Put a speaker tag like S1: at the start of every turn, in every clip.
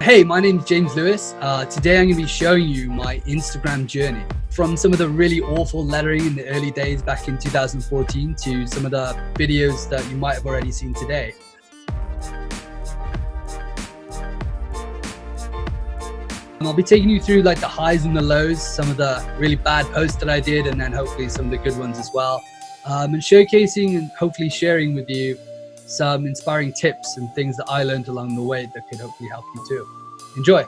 S1: Hey, my name's James Lewis. Today I'm going to be showing you my Instagram journey from some of the really awful lettering in the early days back in 2014 to some of the videos that you might have already seen today. And I'll be taking you through like the highs and the lows, some of the really bad posts that I did, and then hopefully some of the good ones as well. And showcasing and hopefully sharing with you some inspiring tips and things that I learned along the way that could hopefully help you too. Enjoy.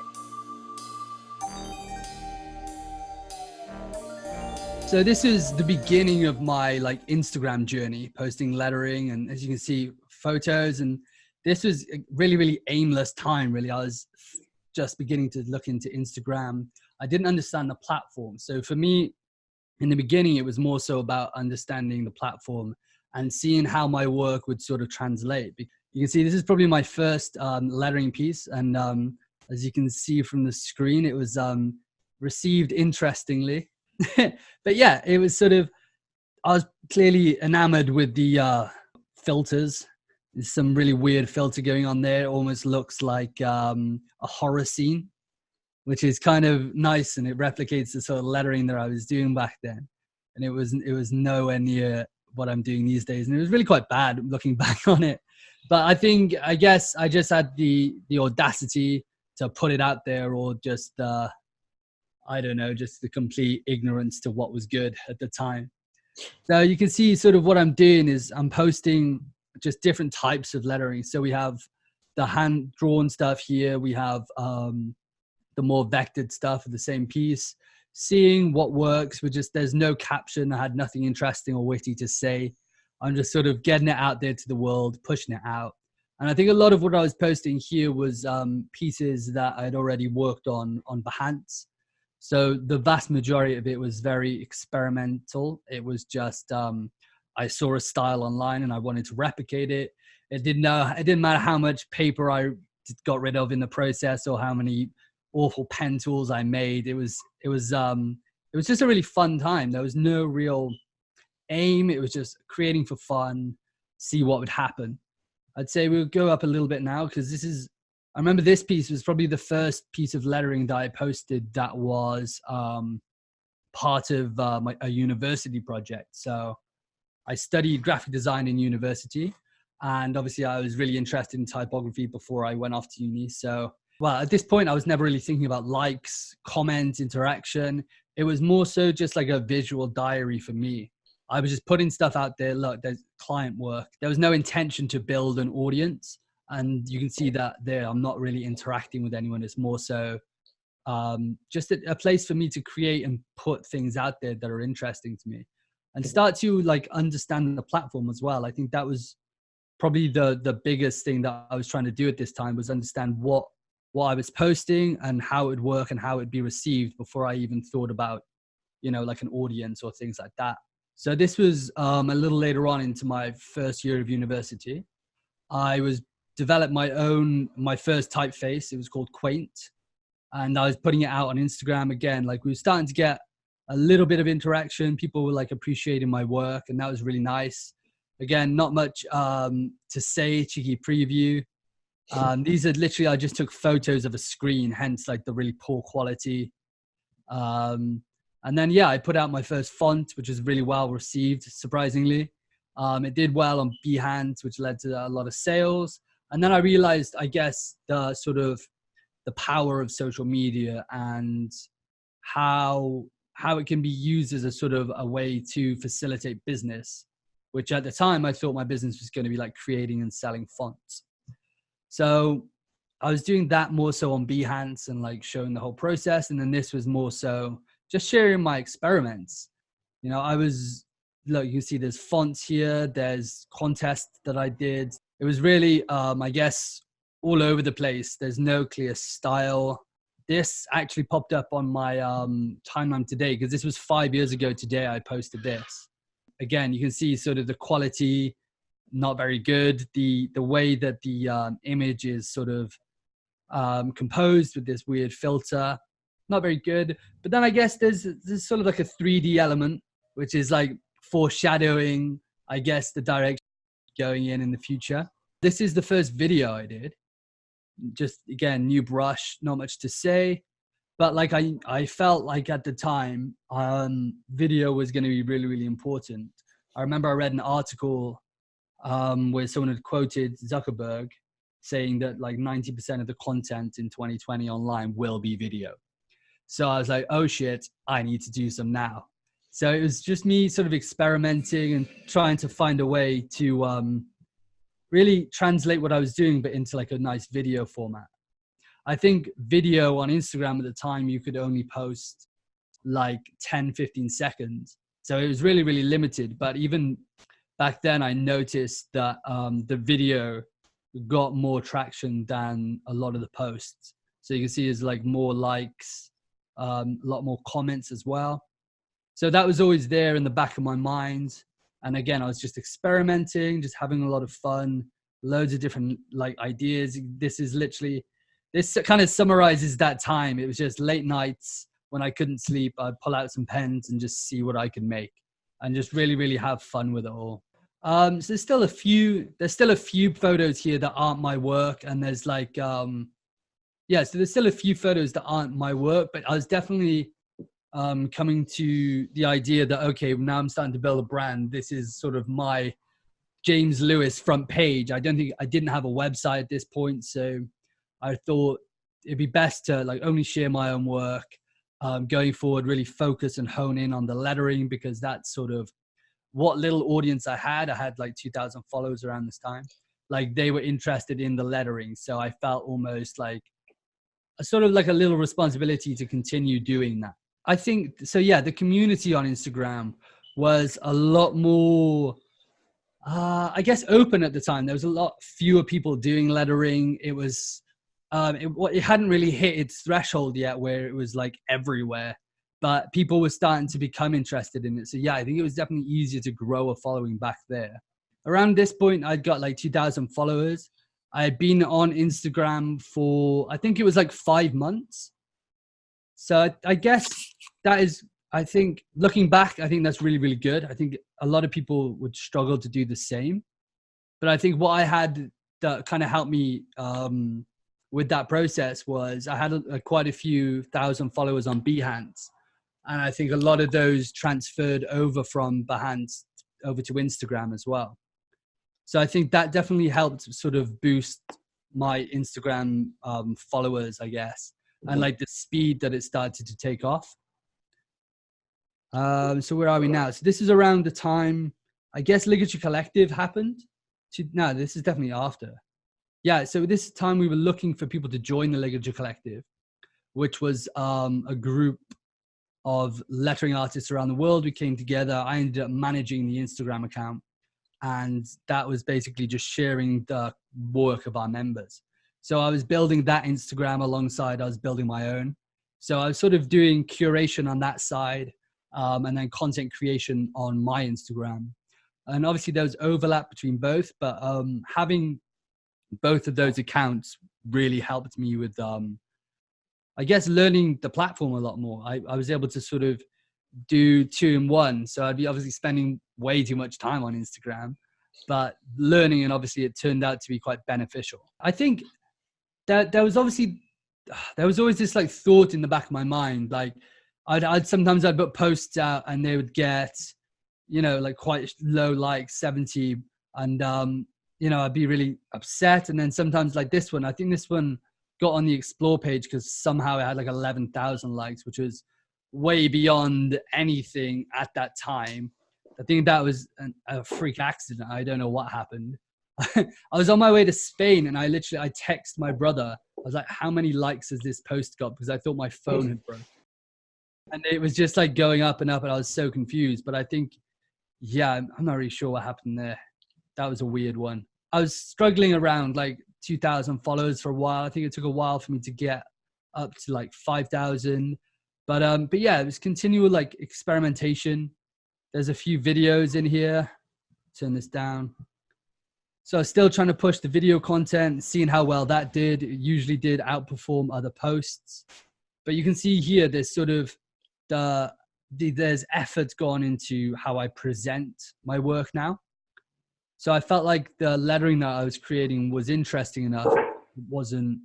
S1: So this is the beginning of my Instagram journey, posting lettering and, as you can see, photos. And this was a really aimless time, really. I was just beginning to look into Instagram. I didn't understand the platform. So for me, in the beginning, it was more so about understanding the platform and seeing how my work would sort of translate. You can see this is probably my first lettering piece. And as you can see from the screen, it was received interestingly. But yeah, it was sort of, I was clearly enamored with the filters. There's some really weird filter going on there. It almost looks like a horror scene, which is kind of nice, and it replicates the sort of lettering that I was doing back then. And it was nowhere near what I'm doing these days, and it was really quite bad looking back on it. But I guess I just had the audacity to put it out there, or just I don't know, just the complete ignorance to what was good at the time. So you can see sort of what I'm doing is I'm posting just different types of lettering. So we have the hand drawn stuff here. We have the more vectored stuff of the same piece, seeing what works. There's no caption. I had nothing interesting or witty to say. I'm just sort of getting it out there to the world, pushing it out. And I think a lot of what I was posting here was pieces that I'd already worked on Behance. So the vast majority of it was very experimental. It was just, I saw a style online and I wanted to replicate it. It didn't matter how much paper I got rid of in the process or how many awful pen tools I made. It was just a really fun time. There was no real aim. It was just creating for fun, see what would happen. I'd say we'll go up a little bit now, because I remember this piece was probably the first piece of lettering that I posted that was part of a university project. So I studied graphic design in university, and obviously I was really interested in typography before I went off to uni. So, well, at this point I was never really thinking about likes, comments, interaction. It was more so just like a visual diary for me. I was just putting stuff out there. Look, there's client work. There was no intention to build an audience. And you can see that there, I'm not really interacting with anyone. It's more so just a place for me to create and put things out there that are interesting to me, and start to understand the platform as well. I think that was probably the biggest thing that I was trying to do at this time, was understand what I was posting and how it would work and how it would be received before I even thought about, like an audience or things like that. So this was a little later on into my first year of university. I developed my first typeface. It was called Quaint, and I was putting it out on Instagram again. We were starting to get a little bit of interaction. People were appreciating my work, and that was really nice. Again, not much to say, cheeky preview. These are literally, I just took photos of a screen, hence the really poor quality. And then, yeah, I put out my first font, which was really well received, surprisingly. It did well on Behance, which led to a lot of sales. And then I realized, I guess, the power of social media and how it can be used as a sort of a way to facilitate business, which at the time I thought my business was going to be creating and selling fonts. So I was doing that more so on Behance and showing the whole process. And then this was more so just sharing my experiments. You can see there's fonts here. There's contests that I did. It was really, I guess, all over the place. There's no clear style. This actually popped up on my timeline today, because this was 5 years ago today I posted this. Again, you can see sort of the quality, not very good. The way that the image is sort of composed with this weird filter, not very good. But then I guess there's sort of a 3D element, which is foreshadowing, I guess, the direction going in the future. This is the first video I did. just again, new brush, not much to say. But like I felt like at the time, video was going to be really, really important. I remember I read an article where someone had quoted Zuckerberg saying that like 90% of the content in 2020 online will be video. So I was like, oh shit, I need to do some now. So it was just me sort of experimenting and trying to find a way to really translate what I was doing, but into like a nice video format. I think video on Instagram at the time, you could only post like 10, 15 seconds. So it was really, really limited. But even back then, I noticed that the video got more traction than a lot of the posts. So you can see there's like more likes, a lot more comments as well. So that was always there in the back of my mind. And again, I was just experimenting, just having a lot of fun, loads of different like ideas. This kind of summarizes that time. It was just late nights when I couldn't sleep. I'd pull out some pens and just see what I could make and just really, really have fun with it all. So there's still a few photos here that aren't my work. And there's like, so there's still a few photos that aren't my work, but I was definitely coming to the idea that, okay, now I'm starting to build a brand. This is sort of my James Lewis front page. I didn't have a website at this point. So I thought it'd be best to like only share my own work, going forward, really focus and hone in on the lettering, because that's sort of what little audience I had. I had like 2,000 followers around this time. Like they were interested in the lettering. So I felt almost like a sort of like a little responsibility to continue doing that. I think so. Yeah, the community on Instagram was a lot more, I guess, open at the time. There was a lot fewer people doing lettering. It was, it hadn't really hit its threshold yet, where it was like everywhere, but people were starting to become interested in it. So yeah, I think it was definitely easier to grow a following back there. Around this point, I'd got like 2,000 followers. I had been on Instagram for, I think it was like 5 months. So I guess that is, I think looking back, I think that's really, really good. I think a lot of people would struggle to do the same. But I think what I had that kind of helped me with that process was I had quite a few thousand followers on Behance. And I think a lot of those transferred over from Behance over to Instagram as well. So I think that definitely helped sort of boost my Instagram followers, I guess, and like the speed that it started to take off. So where are we now? So this is around the time, I guess, Ligature Collective happened. No, this is definitely after. Yeah, so this time we were looking for people to join the Ligature Collective, which was a group of lettering artists around the world. We came together. I ended up managing the Instagram account, and that was basically just sharing the work of our members. So I was building that Instagram alongside I was building my own. So I was sort of doing curation on that side, and then content creation on my Instagram. And obviously there was overlap between both, but having both of those accounts really helped me with, I guess, learning the platform a lot more. I was able to sort of do 2 in 1. So I'd be obviously spending way too much time on Instagram, but learning, and obviously it turned out to be quite beneficial. I think that there was always this like thought in the back of my mind. Like I'd sometimes put posts out and they would get, like quite low, like 70. And, I'd be really upset. And then sometimes like this one, I think this one got on the explore page because somehow it had like 11,000 likes, which was way beyond anything at that time. I think that was a freak accident. I don't know what happened. I was on my way to Spain and I text my brother. I was like, how many likes has this post got? Because I thought my phone had broken. And it was just like going up and up and I was so confused. But I think, yeah, I'm not really sure what happened there. That was a weird one. I was struggling around like 2,000 followers for a while. I think it took a while for me to get up to like 5,000. But yeah, it was continual like experimentation. There's a few videos in here. Turn this down. So I was still trying to push the video content, seeing how well that did. It usually did outperform other posts. But you can see here, there's sort of there's effort gone into how I present my work now. So I felt like the lettering that I was creating was interesting enough. It wasn't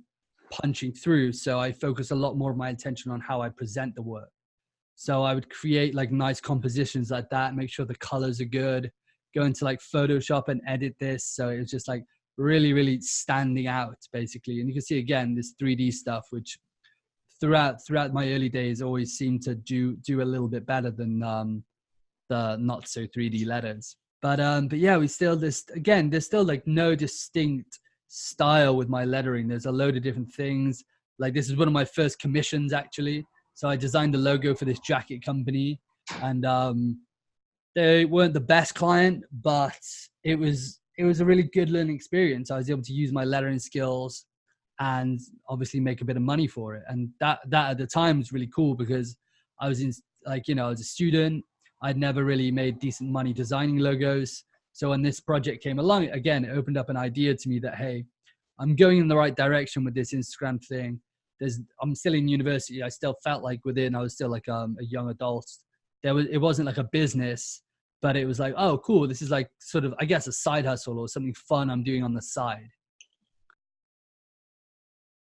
S1: punching through. So I focus a lot more of my attention on how I present the work. So I would create like nice compositions like that, make sure the colors are good, go into like Photoshop and edit this. So it was just like really, really standing out basically. And you can see again, this 3D stuff, which throughout my early days always seemed to do a little bit better than the not so 3D letters. But yeah, there's still like no distinct style with my lettering. There's a load of different things. Like this is one of my first commissions actually. So I designed the logo for this jacket company, and they weren't the best client, but it was a really good learning experience. I was able to use my lettering skills and obviously make a bit of money for it. And that at the time was really cool because I was in like, I was a student. I'd never really made decent money designing logos. So when this project came along, again, it opened up an idea to me that, hey, I'm going in the right direction with this Instagram thing. I'm still in university. I still felt like I was still like a young adult. It wasn't like a business, but it was like, oh, cool. This is like sort of, I guess, a side hustle or something fun I'm doing on the side.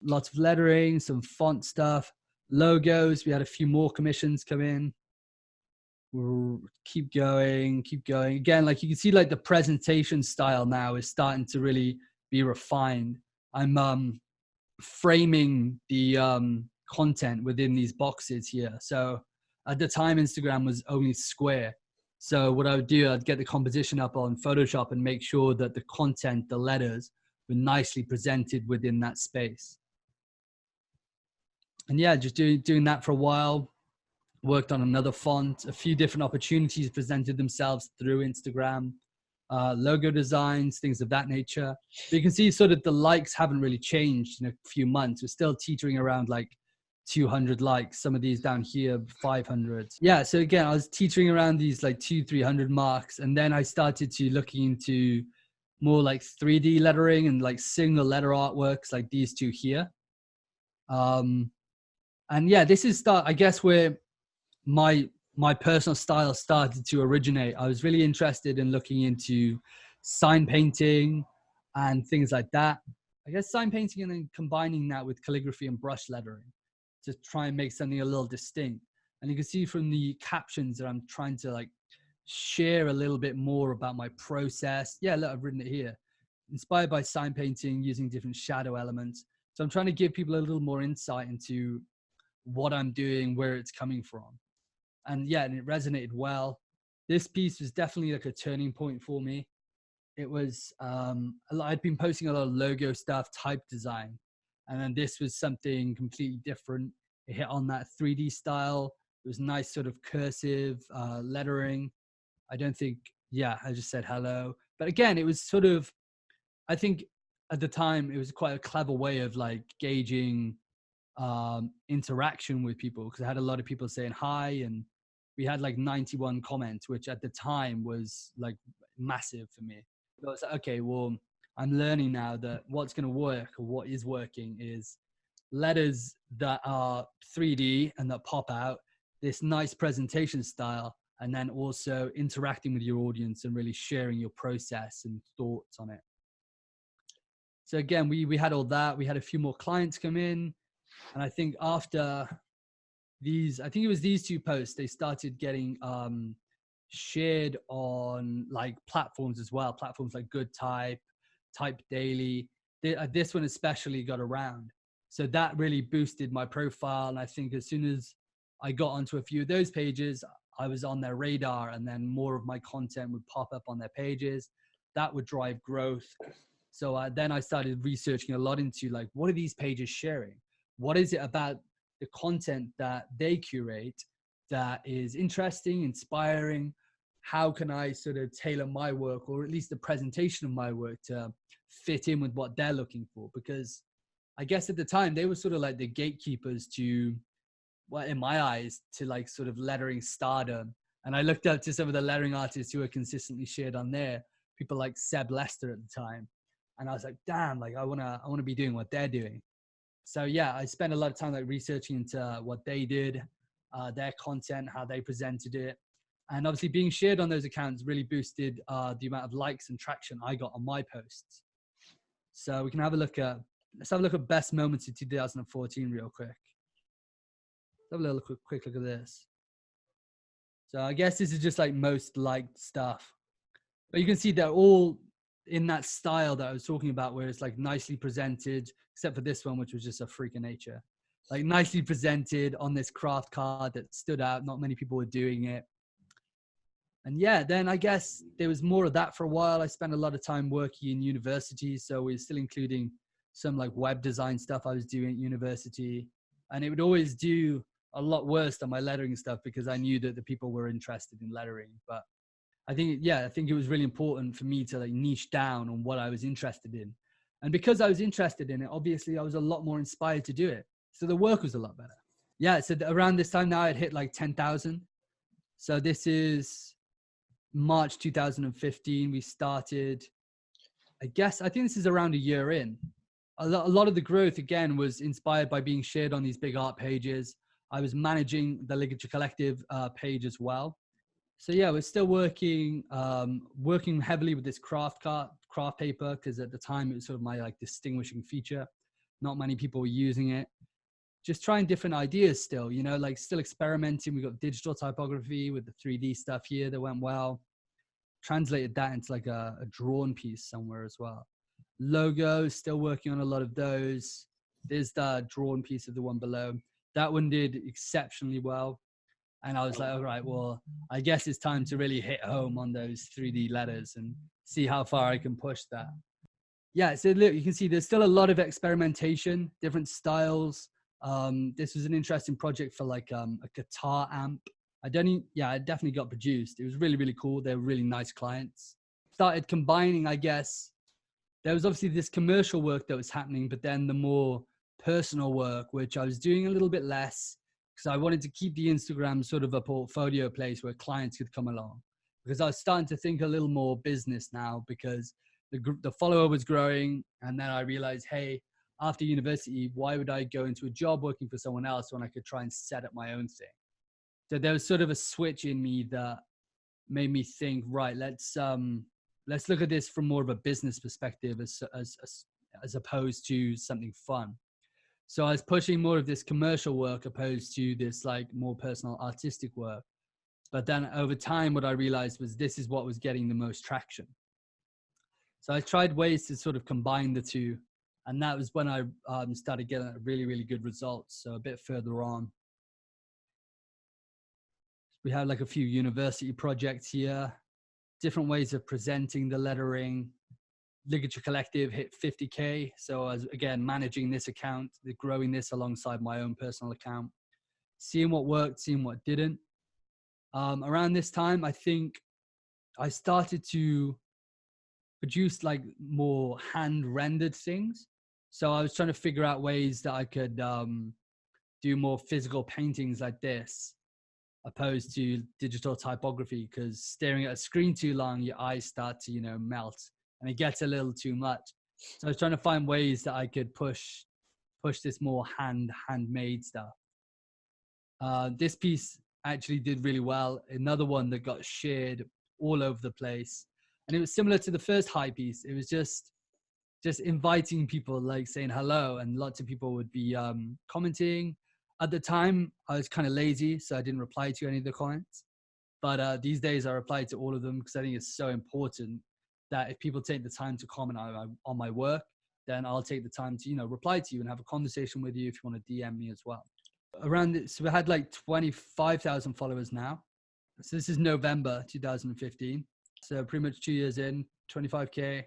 S1: Lots of lettering, some font stuff, logos. We had a few more commissions come in. We'll keep going. Again, like you can see, like the presentation style now is starting to really be refined. I'm framing the content within these boxes here. So at the time, Instagram was only square. So what I would do, I'd get the composition up on Photoshop and make sure that the content, the letters, were nicely presented within that space. And yeah, just doing that for a while. Worked on another font. A few different opportunities presented themselves through Instagram. Logo designs, things of that nature. But you can see sort of the likes haven't really changed in a few months. We're still teetering around like 200 likes. Some of these down here, 500. Yeah, so again, I was teetering around these like 200-300 marks. And then I started to looking into more like 3D lettering and like single letter artworks like these two here. And yeah, this is I guess where my personal style started to originate. I was really interested in looking into sign painting and things like that. I guess sign painting and then combining that with calligraphy and brush lettering to try and make something a little distinct. And you can see from the captions that I'm trying to like share a little bit more about my process. Yeah, look, I've written it here. Inspired by sign painting using different shadow elements. So I'm trying to give people a little more insight into what I'm doing, where it's coming from. And yeah, and it resonated well. This piece was definitely like a turning point for me. It was, I'd been posting a lot of logo stuff, type design. And then this was something completely different. It hit on that 3D style. It was nice sort of cursive lettering. I just said hello. But again, it was sort of, I think at the time, it was quite a clever way of like gauging interaction with people, because I had a lot of people saying hi, and we had like 91 comments, which at the time was like massive for me. So I was like, okay, well, I'm learning now that what's going to work, or what is working, is letters that are 3D and that pop out, this nice presentation style, and then also interacting with your audience and really sharing your process and thoughts on it. So again, we had all that. We had a few more clients come in. And I think after I think it was these two posts, they started getting shared on like platforms as well. Platforms like Good Type, Type Daily. This one especially got around. So that really boosted my profile. And I think as soon as I got onto a few of those pages, I was on their radar, and then more of my content would pop up on their pages. That would drive growth. So then I started researching a lot into like, what are these pages sharing? What is it about the content that they curate that is interesting, inspiring? How can I sort of tailor my work, or at least the presentation of my work, to fit in with what they're looking for? Because I guess at the time they were sort of like the gatekeepers to, well, in my eyes, to like sort of lettering stardom. And I looked up to some of the lettering artists who were consistently shared on there, people like Seb Lester at the time. And I was like, damn, like I wanna be doing what they're doing. So yeah, I spent a lot of time like researching into what they did, their content, how they presented it. And obviously being shared on those accounts really boosted the amount of likes and traction I got on my posts. So we can have a look at Let's have a look at best moments of 2014 real quick. Let's have a little quick look at this. So I guess this is just like most liked stuff. But you can see they're all in that style that I was talking about, where it's like nicely presented, except for this one, which was just a freak of nature. Like nicely presented on this craft card that stood out. Not many people were doing it. And yeah, then I guess there was more of that for a while. I spent a lot of time working in university. So we're still including some like web design stuff I was doing at university. And it would always do a lot worse than my lettering stuff because I knew that the people were interested in lettering. But I think it was really important for me to like niche down on what I was interested in. And because I was interested in it, obviously I was a lot more inspired to do it. So the work was a lot better. Yeah. So around this time now I'd hit like 10,000. So this is March 2015. We started, I think this is around a year in. A lot of the growth again was inspired by being shared on these big art pages. I was managing the Ligature Collective page as well. So yeah, we're still working heavily with this craft paper, because at the time it was sort of my like distinguishing feature. Not many people were using it. Just trying different ideas still, you know, like still experimenting. We got digital typography with the 3D stuff here that went well. Translated that into like a drawn piece somewhere as well. Logos, still working on a lot of those. There's the drawn piece of the one below. That one did exceptionally well. And I was like, all right, well, I guess it's time to really hit home on those 3D letters and see how far I can push that. Yeah, so look, you can see there's still a lot of experimentation, different styles. This was an interesting project for like a guitar amp. it definitely got produced. It was really, really cool. They were really nice clients. Started combining, I guess. There was obviously this commercial work that was happening, but then the more personal work, which I was doing a little bit less, because I wanted to keep the Instagram sort of a portfolio place where clients could come along. Because I was starting to think a little more business now, because the follower was growing. And then I realized, hey, after university, why would I go into a job working for someone else when I could try and set up my own thing? So there was sort of a switch in me that made me think, right, let's look at this from more of a business perspective as opposed to something fun. So I was pushing more of this commercial work opposed to this like more personal artistic work. But then over time, what I realized was this is what was getting the most traction. So I tried ways to sort of combine the two. And that was when I started getting really, really good results. So a bit further on, we have like a few university projects here, different ways of presenting the lettering. Ligature Collective hit 50K. So I was, again, managing this account, growing this alongside my own personal account, seeing what worked, seeing what didn't. Around this time, I think I started to produce like more hand rendered things. So I was trying to figure out ways that I could do more physical paintings like this, opposed to digital typography, because staring at a screen too long, your eyes start to, melt, and it gets a little too much. So I was trying to find ways that I could push this more handmade stuff. This piece actually did really well. Another one that got shared all over the place. And it was similar to the first high piece. It was just inviting people, like saying hello, and lots of people would be commenting. At the time, I was kind of lazy, so I didn't reply to any of the comments. But these days, I reply to all of them, because I think it's so important that if people take the time to comment on my work, then I'll take the time to, reply to you and have a conversation with you if you want to DM me as well. So we had like 25,000 followers now. So this is November 2015. So pretty much 2 years in, 25K.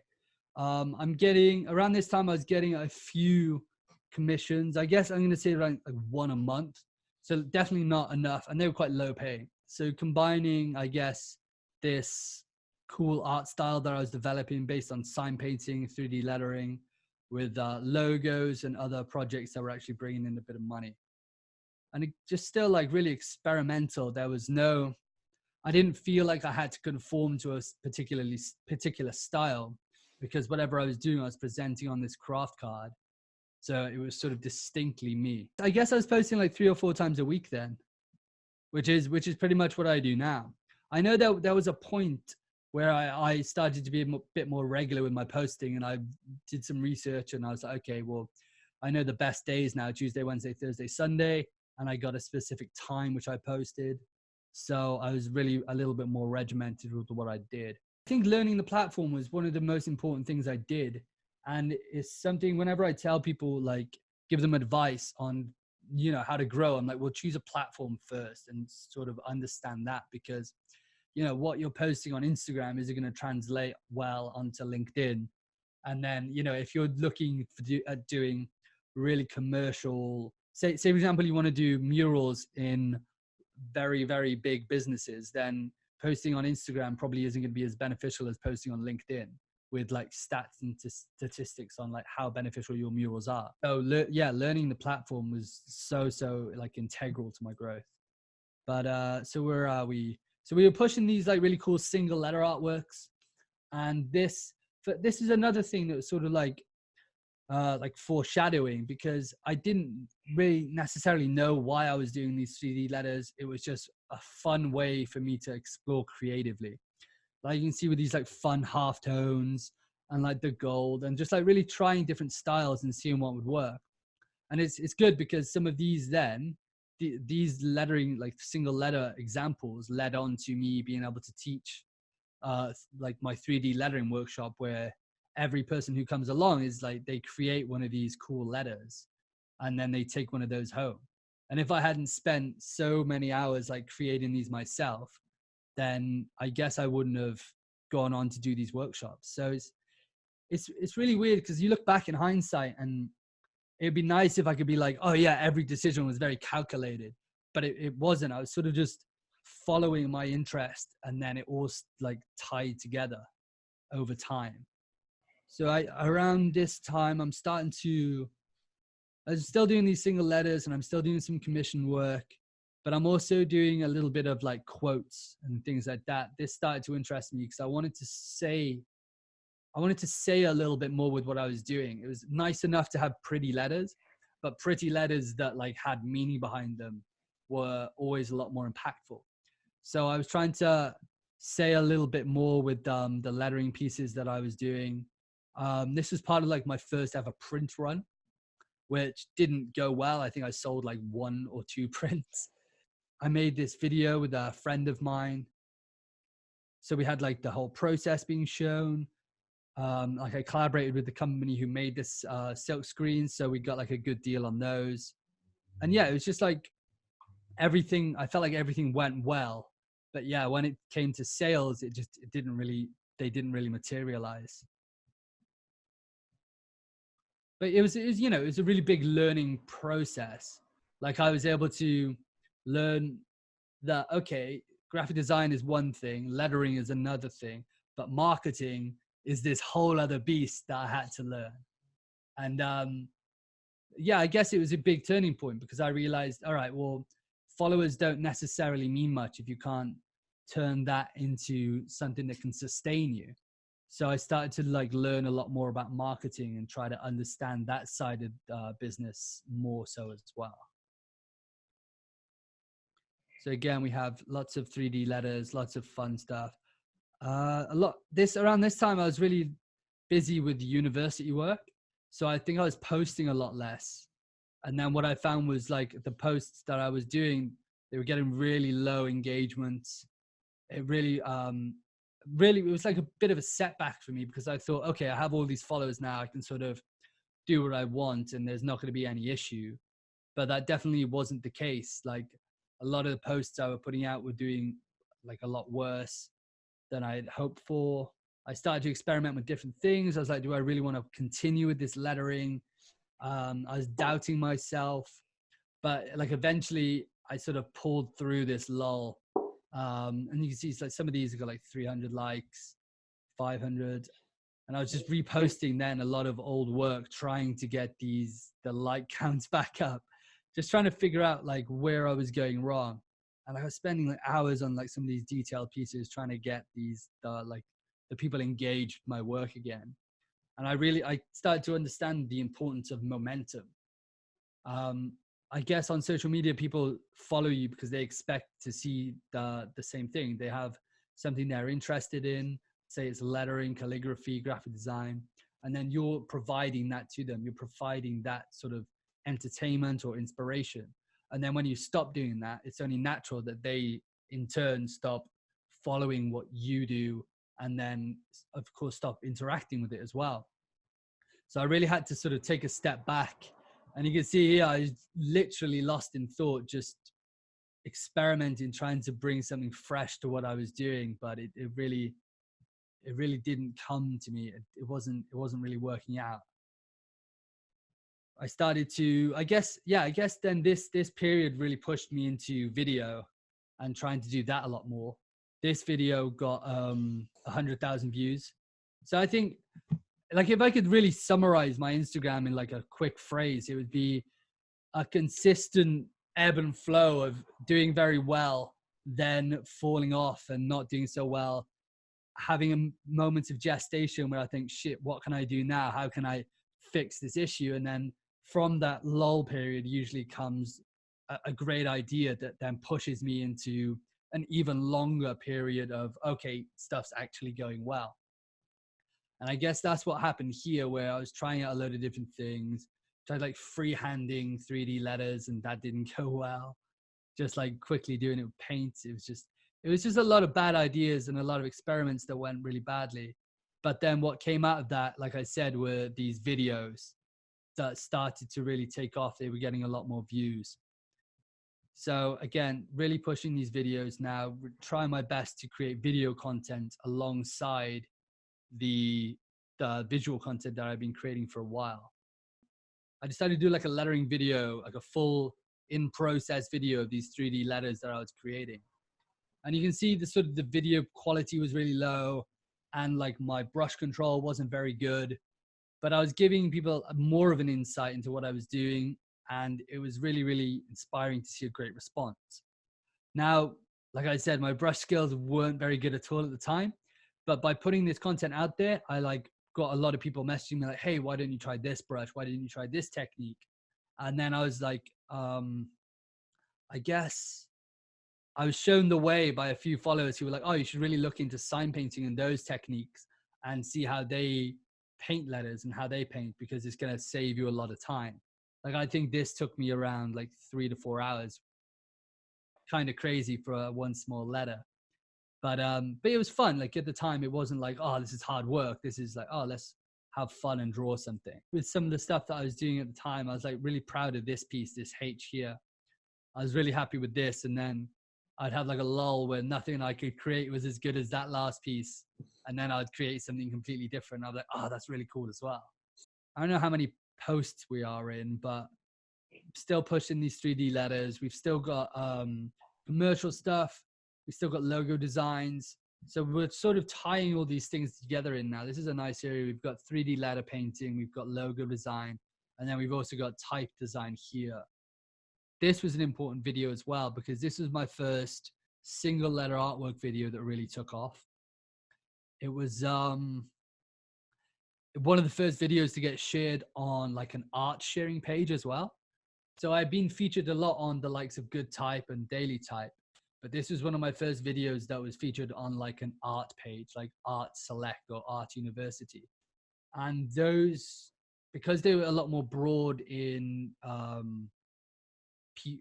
S1: I'm getting, around this time, I was getting a few commissions. I guess I'm going to say around like one a month. So definitely not enough. And they were quite low pay. So combining, I guess, this cool art style that I was developing based on sign painting, 3D lettering, with logos and other projects that were actually bringing in a bit of money. And it just still like really experimental. There was I didn't feel like I had to conform to a particular style, because whatever I was doing, I was presenting on this craft card. So it was sort of distinctly me. I guess I was posting like 3 or 4 times a week then, which is pretty much what I do now. I know that there was a point where I started to be a bit more regular with my posting, and I did some research, and I was like, okay, well, I know the best days now: Tuesday, Wednesday, Thursday, Sunday, and I got a specific time which I posted. So I was really a little bit more regimented with what I did. I think learning the platform was one of the most important things I did, and it's something whenever I tell people, like, give them advice on, you know, how to grow, I'm like, well, choose a platform first and sort of understand that, because you know what you're posting on Instagram is going to translate well onto LinkedIn. And then, you know, if you're looking at doing really commercial, say for example, you want to do murals in very, very big businesses, then posting on Instagram probably isn't going to be as beneficial as posting on LinkedIn with like stats and statistics on like how beneficial your murals are. So yeah, learning the platform was so like integral to my growth. But so we were pushing these like really cool single letter artworks, and this is another thing that was sort of like foreshadowing, because I didn't really necessarily know why I was doing these 3D letters. It was just a fun way for me to explore creatively. Like you can see with these like fun half tones and like the gold, and just like really trying different styles and seeing what would work. And it's good because some of these then these lettering, like single letter examples, led on to me being able to teach like my 3D lettering workshop, where every person who comes along is like, they create one of these cool letters and then they take one of those home. And if I hadn't spent so many hours like creating these myself, then I guess I wouldn't have gone on to do these workshops. So it's really weird, because you look back in hindsight, and it'd be nice if I could be like, oh yeah, every decision was very calculated, but it wasn't. I was sort of just following my interest, and then it all like tied together over time. So around this time, I'm still doing these single letters, and I'm still doing some commission work, but I'm also doing a little bit of like quotes and things like that. This started to interest me because I wanted to say a little bit more with what I was doing. It was nice enough to have pretty letters, but pretty letters that like had meaning behind them were always a lot more impactful. So I was trying to say a little bit more with the lettering pieces that I was doing. This was part of like my first ever print run, which didn't go well. I think I sold like 1 or 2 prints. I made this video with a friend of mine. So we had like the whole process being shown. Like I collaborated with the company who made this silk screen, so we got like a good deal on those. And yeah, it was just like everything. I felt like everything went well, but yeah, when it came to sales, they didn't really materialize. But it was you know, it was a really big learning process. Like I was able to learn that, okay, graphic design is one thing, lettering is another thing, but marketing is this whole other beast that I had to learn. And yeah, I guess it was a big turning point, because I realized, all right, well, followers don't necessarily mean much if you can't turn that into something that can sustain you. So I started to like learn a lot more about marketing and try to understand that side of business more so as well. So again, we have lots of 3D letters, lots of fun stuff. Around this time, I was really busy with university work, so I think I was posting a lot less. And then what I found was like the posts that I was doing, they were getting really low engagements. It really it was like a bit of a setback for me, because I thought, okay, I have all these followers now, I can sort of do what I want and there's not going to be any issue. But that definitely wasn't the case. Like a lot of the posts I were putting out were doing like a lot worse than I'd hoped for. I started to experiment with different things. I was like, do I really want to continue with this lettering? I was doubting myself, but like eventually I sort of pulled through this lull. And you can see like some of these have got like 300 likes, 500. And I was just reposting then a lot of old work, trying to get the like counts back up, just trying to figure out like where I was going wrong. And I was spending like hours on like some of these detailed pieces, trying to get like the people engaged with my work again. And I started to understand the importance of momentum. I guess on social media, people follow you because they expect to see the same thing. They have something they're interested in, say it's lettering, calligraphy, graphic design, and then you're providing that to them. You're providing that sort of entertainment or inspiration. And then when you stop doing that, it's only natural that they in turn stop following what you do, and then of course stop interacting with it as well. So I really had to sort of take a step back, and you can see here I was literally lost in thought, just experimenting, trying to bring something fresh to what I was doing, but it really didn't come to me. It wasn't really working out. I started to, I guess then this period really pushed me into video and trying to do that a lot more. This video got 100,000 views. So I think, like, if I could really summarize my Instagram in like a quick phrase, it would be a consistent ebb and flow of doing very well, then falling off and not doing so well, having a moments of gestation where I think, shit, what can I do now? How can I fix this issue? And then from that lull period usually comes a great idea that then pushes me into an even longer period of, okay, stuff's actually going well. And I guess that's what happened here, where I was trying out a load of different things, tried like freehanding 3D letters, and that didn't go well. Just like quickly doing it with paint. It was just a lot of bad ideas and a lot of experiments that went really badly. But then what came out of that, like I said, were these videos that started to really take off. They were getting a lot more views. So again, really pushing these videos now, trying my best to create video content alongside the visual content that I've been creating for a while. I decided to do like a lettering video, like a full in-process video of these 3D letters that I was creating. And you can see the sort of the video quality was really low, and like my brush control wasn't very good, but I was giving people more of an insight into what I was doing, and it was really, really inspiring to see a great response. Now, like I said, my brush skills weren't very good at all at the time, but by putting this content out there, I like got a lot of people messaging me like, hey, why don't you try this brush? Why didn't you try this technique? And then I was like, I guess I was shown the way by a few followers who were like, oh, you should really look into sign painting and those techniques and see how they paint letters and how they paint, because it's going to save you a lot of time. Like, I think this took me around like 3 to 4 hours. Kind of crazy for one small letter. But it was fun. Like at the time, it wasn't like, oh, this is hard work. This is like, oh, let's have fun and draw something. With some of the stuff that I was doing at the time, I was like really proud of this piece, this H here. I was really happy with this. And then I'd have like a lull where nothing I could create was as good as that last piece. And then I'd create something completely different. I was like, oh, that's really cool as well. I don't know how many posts we are in, but still pushing these 3D letters. We've still got commercial stuff. We've still got logo designs. So we're sort of tying all these things together in now. This is a nice area. We've got 3D letter painting. We've got logo design. And then we've also got type design here. This was an important video as well, because this was my first single letter artwork video that really took off. It was one of the first videos to get shared on like an art sharing page as well. So I've been featured a lot on the likes of Good Type and Daily Type, but this was one of my first videos that was featured on like an art page, like Art Select or Art University. And those, because they were a lot more broad in,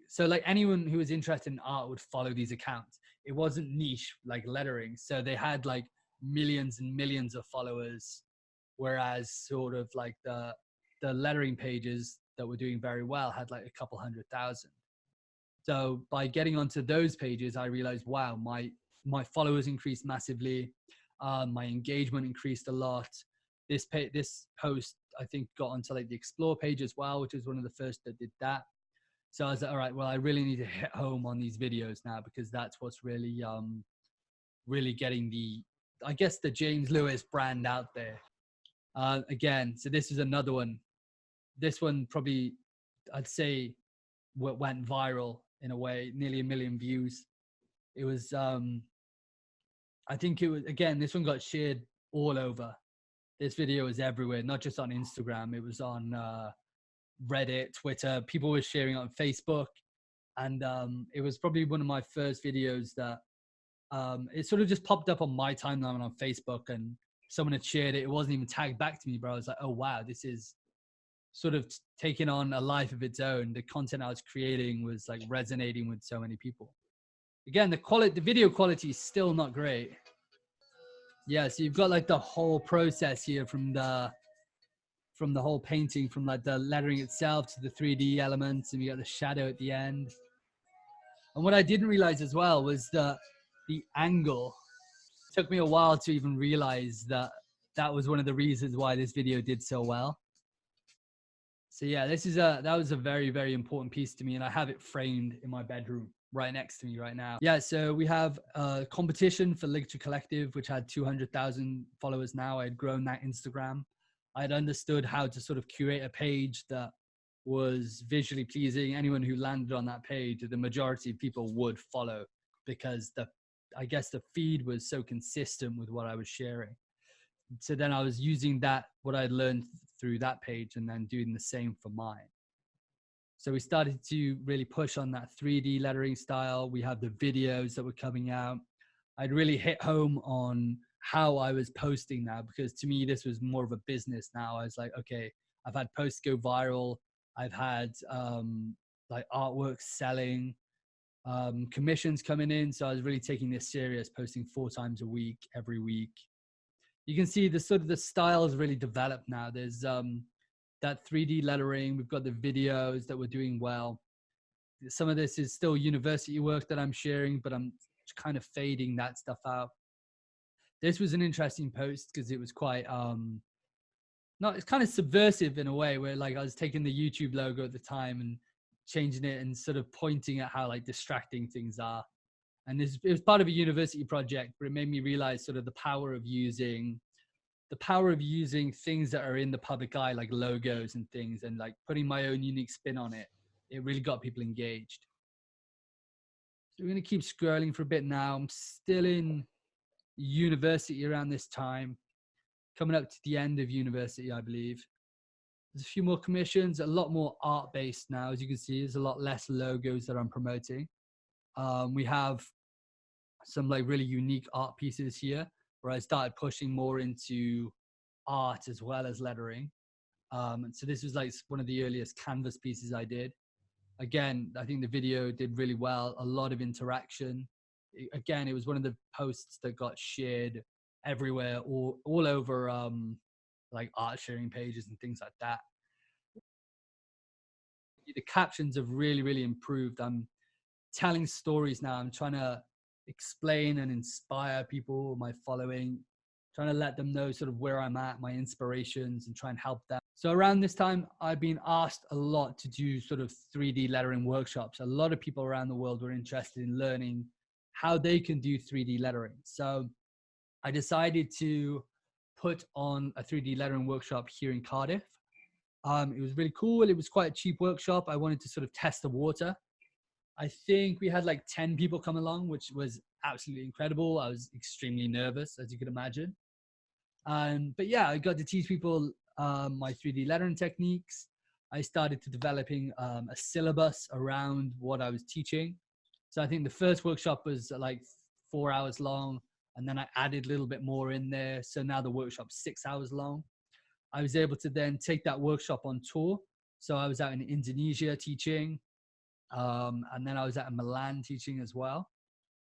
S1: so like anyone who was interested in art would follow these accounts. It wasn't niche like lettering. So they had like millions and millions of followers, whereas sort of like the lettering pages that were doing very well had like a couple 100,000. So by getting onto those pages, I realized, wow, my followers increased massively. My engagement increased a lot. This post, I think, got onto like the Explore page as well, which was one of the first that did that. So I was like, all right, well, I really need to hit home on these videos now, because that's what's really, really getting I guess, the James Lewis brand out there. Again, so this is another one. This one probably, I'd say, went viral in a way, nearly 1 million views. It was, I think it was, again, this one got shared all over. This video was everywhere, not just on Instagram. It was on Reddit, Twitter. People were sharing it on Facebook. And it was probably one of my first videos that It sort of just popped up on my timeline on Facebook, and someone had shared it. It wasn't even tagged back to me, bro. I was like, oh wow, this is sort of taking on a life of its own. The content I was creating was like resonating with so many people. Again, the video quality is still not great. Yeah, so you've got like the whole process here from the whole painting, from like the lettering itself to the 3D elements, and you got the shadow at the end. And what I didn't realize as well was that the angle. It took me a while to even realize that that was one of the reasons why this video did so well. So yeah, that was a very, very important piece to me, and I have it framed in my bedroom right next to me right now. Yeah, so we have a competition for Ligature Collective, which had 200,000 followers now. I had grown that Instagram. I had understood how to sort of curate a page that was visually pleasing. Anyone who landed on that page, the majority of people would follow, because I guess the feed was so consistent with what I was sharing. So then I was using that, what I learned through that page, and then doing the same for mine. So we started to really push on that 3D lettering style. We have the videos that were coming out. I'd really hit home on how I was posting now, because to me, this was more of a business now. I was like, okay, I've had posts go viral. I've had like artwork selling, commissions coming in. So I was really taking this serious, posting 4 times a week, every week. You can see the sort of the style is really developed now. There's that 3D lettering. We've got the videos that we're doing well. Some of this is still university work that I'm sharing, but I'm kind of fading that stuff out. This was an interesting post because it was quite it's kind of subversive in a way, where like I was taking the YouTube logo at the time and changing it and sort of pointing at how like distracting things are. And it was part of a university project, but it made me realize sort of the power of using things that are in the public eye, like logos and things, and like putting my own unique spin on it. It really got people engaged. So we're going to keep scrolling for a bit now. I'm still in university around this time, coming up to the end of university, I believe. There's a few more commissions, a lot more art based now. As you can see, there's a lot less logos that I'm promoting. We have some like really unique art pieces here, where I started pushing more into art as well as lettering. So this was like one of the earliest canvas pieces I did. Again, I think the video did really well, a lot of interaction. Again, it was one of the posts that got shared everywhere, all over like art sharing pages and things like that. The captions have really, really improved. I'm telling stories now. I'm trying to explain and inspire people, my following, trying to let them know sort of where I'm at, my inspirations, and try and help them. So around this time, I've been asked a lot to do sort of 3D lettering workshops. A lot of people around the world were interested in learning how they can do 3D lettering. So I decided to put on a 3D lettering workshop here in Cardiff. It was really cool. It was quite a cheap workshop. I wanted to sort of test the water. I think we had like 10 people come along, which was absolutely incredible. I was extremely nervous, as you could imagine. But yeah, I got to teach people my 3D lettering techniques. I started to developing a syllabus around what I was teaching. So I think the first workshop was like 4 hours long, and then I added a little bit more in there. So now the workshop's 6 hours long. I was able to then take that workshop on tour. So I was out in Indonesia teaching, and then I was out in Milan teaching as well.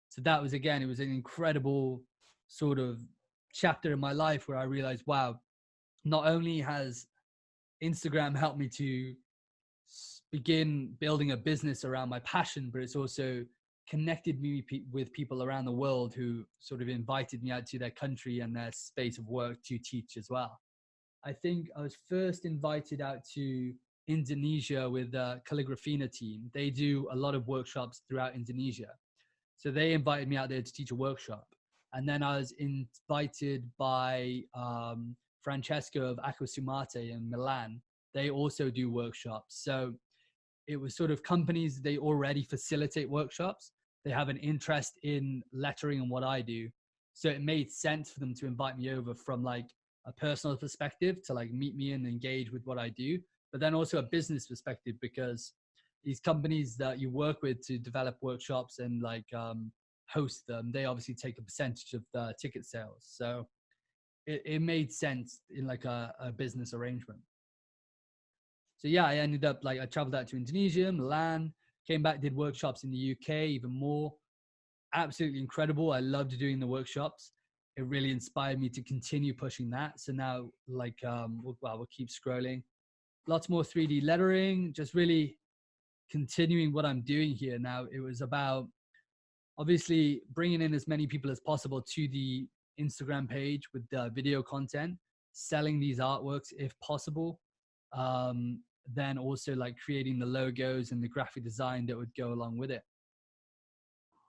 S1: So that was, again, it was an incredible sort of chapter in my life where I realized, wow, not only has Instagram helped me to begin building a business around my passion, but it's also connected me with people around the world who sort of invited me out to their country and their space of work to teach as well. I think I was first invited out to Indonesia with the Calligrafina team. They do a lot of workshops throughout Indonesia. So they invited me out there to teach a workshop. And then I was invited by Francesco of Aquasumate in Milan. They also do workshops. So it was sort of companies, they already facilitate workshops. They have an interest in lettering and what I do. So it made sense for them to invite me over from like a personal perspective to like meet me and engage with what I do, but then also a business perspective, because these companies that you work with to develop workshops and like host them, they obviously take a percentage of the ticket sales. So it made sense in like a business arrangement. So yeah, I ended up like, I traveled out to Indonesia, Milan, came back, did workshops in the UK, even more. Absolutely incredible. I loved doing the workshops. It really inspired me to continue pushing that. So now like, we'll keep scrolling. Lots more 3D lettering, just really continuing what I'm doing here now. It was about obviously bringing in as many people as possible to the Instagram page with the video content, selling these artworks if possible. Then also like creating the logos and the graphic design that would go along with it.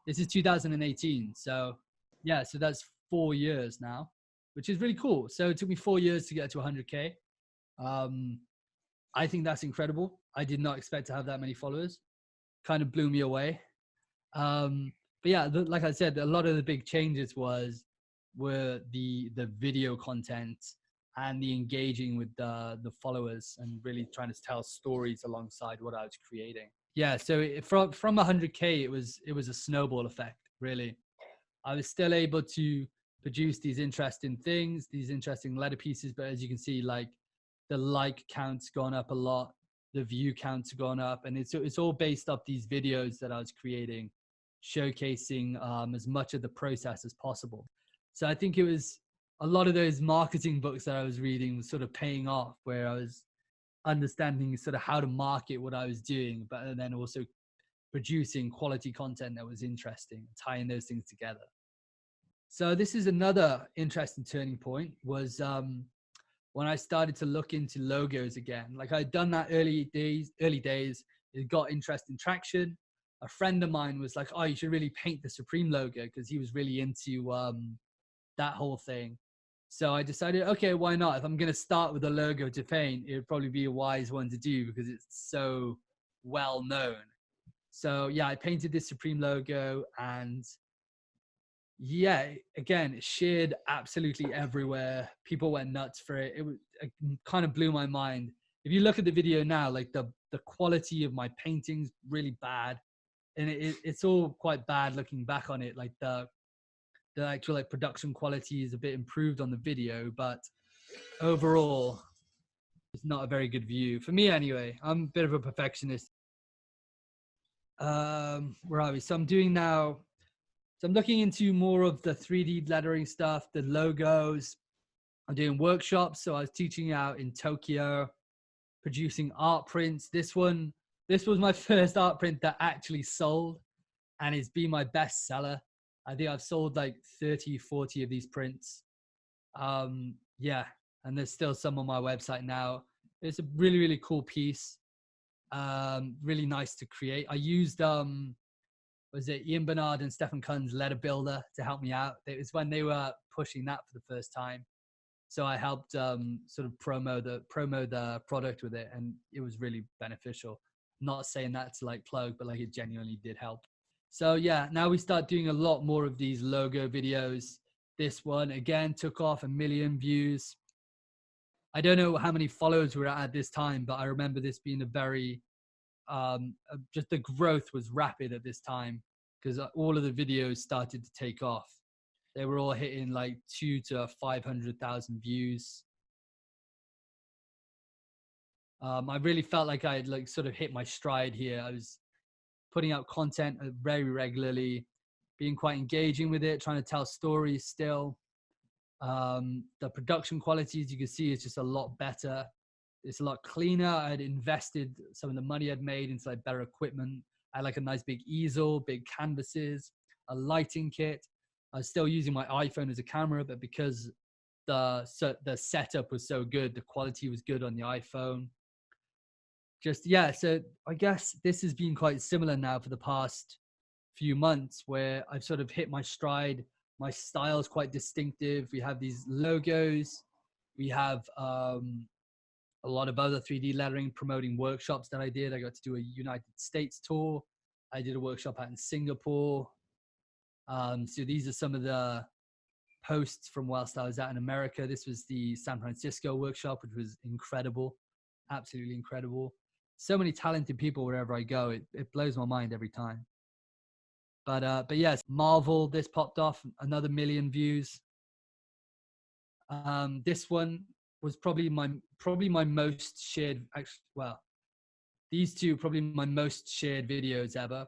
S1: This is 2018. So yeah, so that's 4 years now, which is really cool. So it took me 4 years to get to 100K. I think that's incredible. I did not expect to have that many followers. Kind of blew me away. But yeah, like I said, a lot of the big changes were the video content and the engaging with the followers and really trying to tell stories alongside what I was creating. Yeah, so from 100K, it was a snowball effect, really. I was still able to produce these interesting things, these interesting letter pieces, but as you can see, like the like count's gone up a lot, the view count's gone up, and it's all based off these videos that I was creating, showcasing as much of the process as possible. So I think it was a lot of those marketing books that I was reading was sort of paying off, where I was understanding sort of how to market what I was doing, but then also producing quality content that was interesting, tying those things together. So this is another interesting turning point, was when I started to look into logos again. Like I'd done that early days, it got interesting traction. A friend of mine was like, oh, you should really paint the Supreme logo, because he was really into that whole thing. So I decided, okay, why not? If I'm going to start with a logo to paint, it would probably be a wise one to do because it's so well known. So yeah, I painted this Supreme logo, and yeah, again, it shared absolutely everywhere. People went nuts for it. It kind of blew my mind. If you look at the video now, like the quality of my paintings really bad, and it's all quite bad looking back on it. Like the actual like production quality is a bit improved on the video, but overall it's not a very good view for me anyway. I'm a bit of a perfectionist. Where are we? So I'm doing now, so I'm looking into more of the 3D lettering stuff, the logos. I'm doing workshops. So I was teaching out in Tokyo, producing art prints. This was my first art print that actually sold, and it's been my best seller. I think I've sold like 30, 40 of these prints. Yeah, and there's still some on my website now. It's a really, really cool piece. Really nice to create. I used, was it Ian Bernard and Stefan Kuhn's letter builder to help me out. It was when they were pushing that for the first time. So I helped sort of promo the product with it, and it was really beneficial. Not saying that to like plug, but like it genuinely did help. So yeah, now we start doing a lot more of these logo videos. This one again took off 1 million views. I don't know how many followers we're at this time, but I remember this being a very, just the growth was rapid at this time, because all of the videos started to take off. They were all hitting like 200,000 to 500,000 views. I really felt like I had like sort of hit my stride here. I was putting out content very regularly, being quite engaging with it, trying to tell stories still. The production quality, as you can see, is just a lot better. It's a lot cleaner. I had invested some of the money I'd made into like better equipment. I had like a nice big easel, big canvases, a lighting kit. I was still using my iPhone as a camera, but because the setup was so good, the quality was good on the iPhone. Just, yeah, so I guess this has been quite similar now for the past few months, where I've sort of hit my stride. My style is quite distinctive. We have these logos. We have a lot of other 3D lettering, promoting workshops that I did. I got to do a United States tour. I did a workshop out in Singapore. So these are some of the posts from whilst I was out in America. This was the San Francisco workshop, which was incredible, absolutely incredible. So many talented people wherever I go. It blows my mind every time. But yes, Marvel, this popped off, another 1 million views. This one was probably my most shared, actually, well, these two probably my most shared videos ever.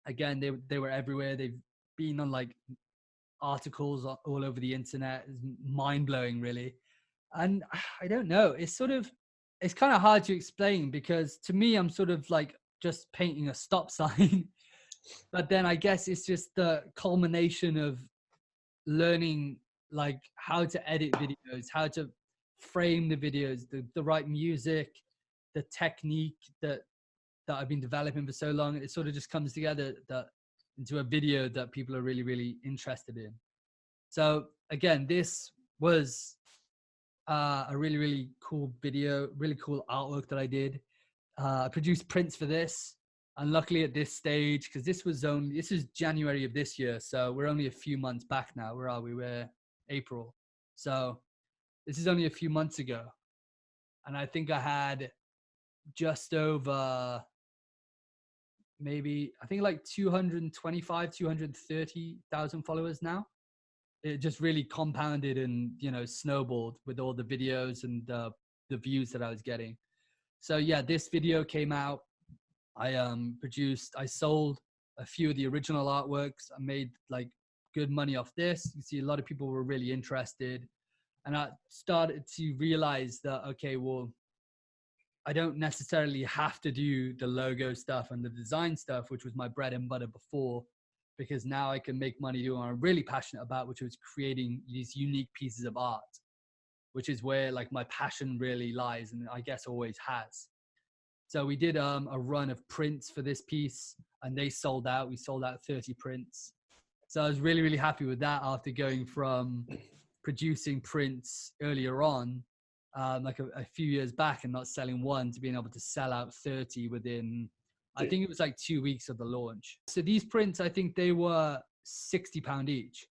S1: Again, they were everywhere. They've been on like articles all over the internet. It's mind blowing, really. And I don't know, it's kind of hard to explain, because to me, I'm sort of like just painting a stop sign. But then I guess it's just the culmination of learning like how to edit videos, how to frame the videos, the right music, the technique that I've been developing for so long. It sort of just comes together into a video that people are really, really interested in. So again, this was a really, really cool video, really cool artwork that I did. I produced prints for this. And luckily at this stage, because this is January of this year, so we're only a few months back now. Where are we? We're April. So this is only a few months ago. And I think I had just over maybe, I think like 225, 230,000 followers now. It just really compounded and, snowballed with all the videos and the views that I was getting. So yeah, this video came out. I sold a few of the original artworks. I made like good money off this. You see a lot of people were really interested. And I started to realize that, okay, well, I don't necessarily have to do the logo stuff and the design stuff, which was my bread and butter before, because now I can make money doing what I'm really passionate about, which was creating these unique pieces of art, which is where like my passion really lies, and I guess always has. So we did a run of prints for this piece, and they sold out. We sold out 30 prints. So I was really, really happy with that, after going from producing prints earlier on, like a few years back, and not selling one, to being able to sell out 30 within, I think it was like 2 weeks of the launch. So these prints, I think they were £60 each.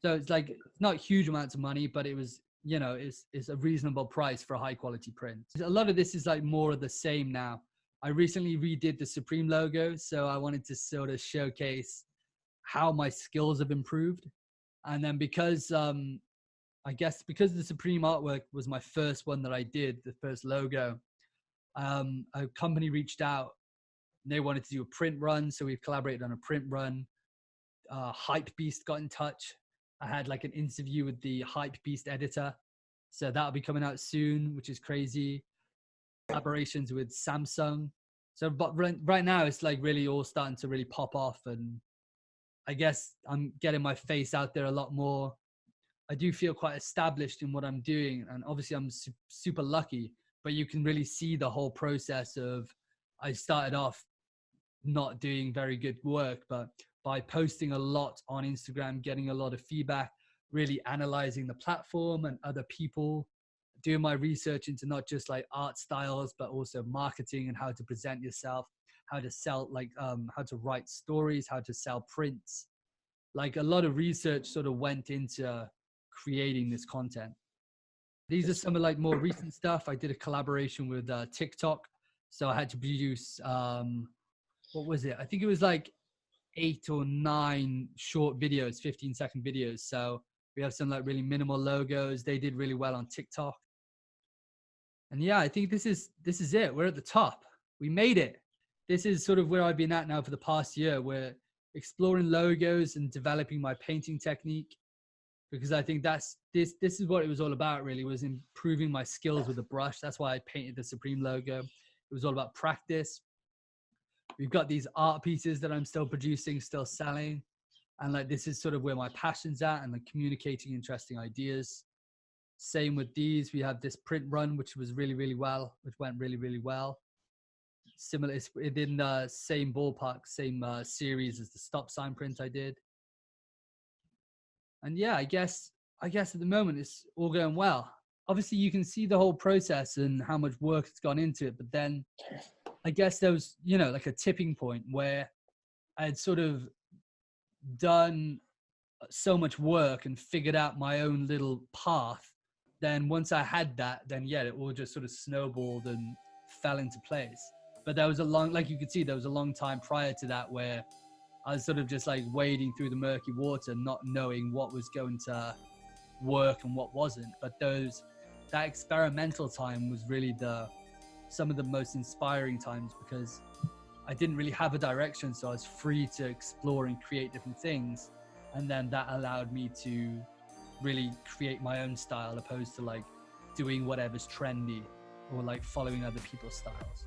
S1: So it's like not huge amounts of money, but it was, it's a reasonable price for a high quality print. A lot of this is like more of the same now. I recently redid the Supreme logo, so I wanted to sort of showcase how my skills have improved. And then because I guess because the Supreme artwork was my first one that I did, the first logo, a company reached out and they wanted to do a print run. So we've collaborated on a print run. Hype Beast got in touch. I had like an interview with the Hype Beast editor. So that'll be coming out soon, which is crazy. Collaborations with Samsung. So, but right now it's like really all starting to really pop off. And I guess I'm getting my face out there a lot more. I do feel quite established in what I'm doing. And obviously I'm super lucky, but you can really see the whole process of, I started off not doing very good work, but by posting a lot on Instagram, getting a lot of feedback, really analyzing the platform and other people, doing my research into not just like art styles, but also marketing and how to present yourself, how to sell, like how to write stories, how to sell prints. Like a lot of research sort of went into creating this content. These are some of like more recent stuff. I did a collaboration with TikTok. So I had to produce, what was it? I think it was like 8 or 9 short videos, 15-second videos. So we have some like really minimal logos. They did really well on TikTok. And yeah, I think this is it. We're at the top. We made it. This is sort of where I've been at now for the past year. We're exploring logos and developing my painting technique, because I think this is what it was all about, really, was improving my skills with the brush. That's why I painted the Supreme logo. It was all about practice. We've got these art pieces that I'm still producing, still selling. And like, this is sort of where my passion's at, and like communicating interesting ideas. Same with these. We have this print run, which went really, really well. Similar, it's within the same ballpark, same series as the stop sign print I did. And yeah, I guess at the moment it's all going well. Obviously you can see the whole process and how much work has gone into it, but then I guess there was, like a tipping point where I had sort of done so much work and figured out my own little path. Then once I had that, then yeah, it all just sort of snowballed and fell into place. But there was like you could see, there was a long time prior to that where I was sort of just like wading through the murky water, not knowing what was going to work and what wasn't. But that experimental time was really some of the most inspiring times, because I didn't really have a direction, so I was free to explore and create different things. And then that allowed me to really create my own style, opposed to like doing whatever's trendy or like following other people's styles.